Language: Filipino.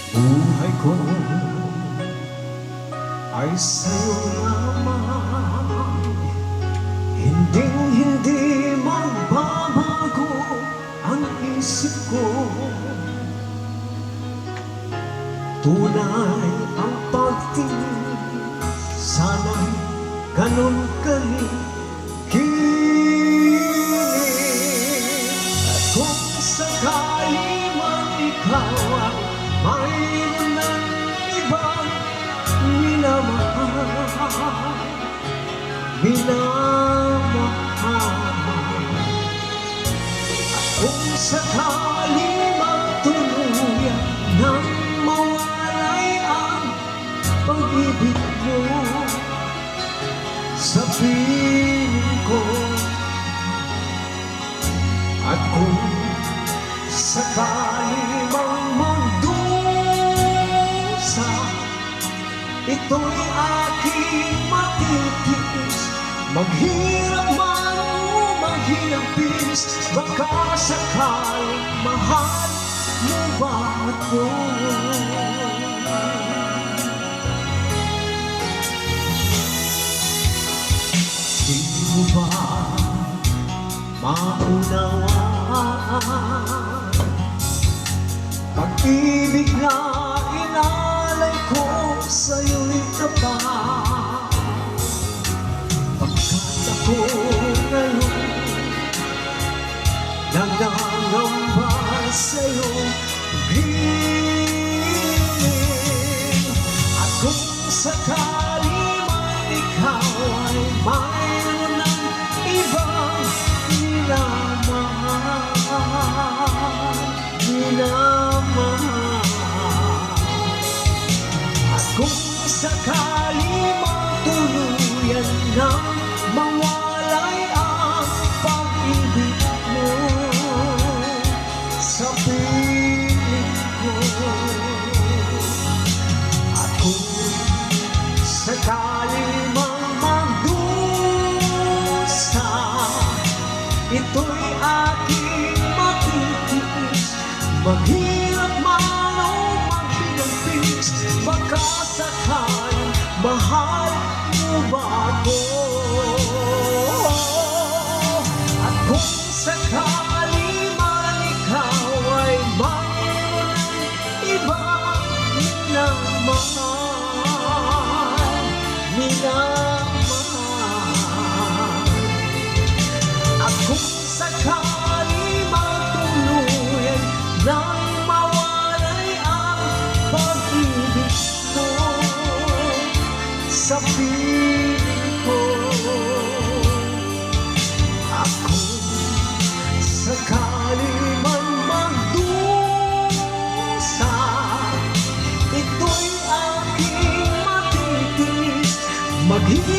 Buhay ko ay sa'yo lamang, hinding-hindi magbabago ang isip ko. Tunay ang pagtingin, sana'y ganun kaligid. At kung sakali man ikaw ay mayroon ng ibang minamahal, at kung sakali magtuluyan nang mawalay ang pag-ibig mo sa piling ko, at kung sakali mang magdusa, ito'y aking matitiis. Maghirap man o maghilapis, baka sakaling mahal mo ba ako? Di mo ba maunawaan pag-ibig na inalay ko sa'yo'y tapat? Pagkat ako ngayon nagdangamba sa'yo giling. At kung sakali man ikaw ay mayroon ng ibang minamahal, at kung sakali magtuluyan nang mawalay ang pag-ibig mo sa piling ko, at kung sakali mang magdusa, ito'y aking matitiis. Maghirap man o maghilapis, baka sakaling mahal mo ba ako? At kung sakali man ikaw ay mayroon ng ibang minamahal, at kung sakali magtuluyan nang mawalay ang pag-ibig mo sa piling ko, at kung sakali man magdusa, ito'y aking matitiis. Maghihirap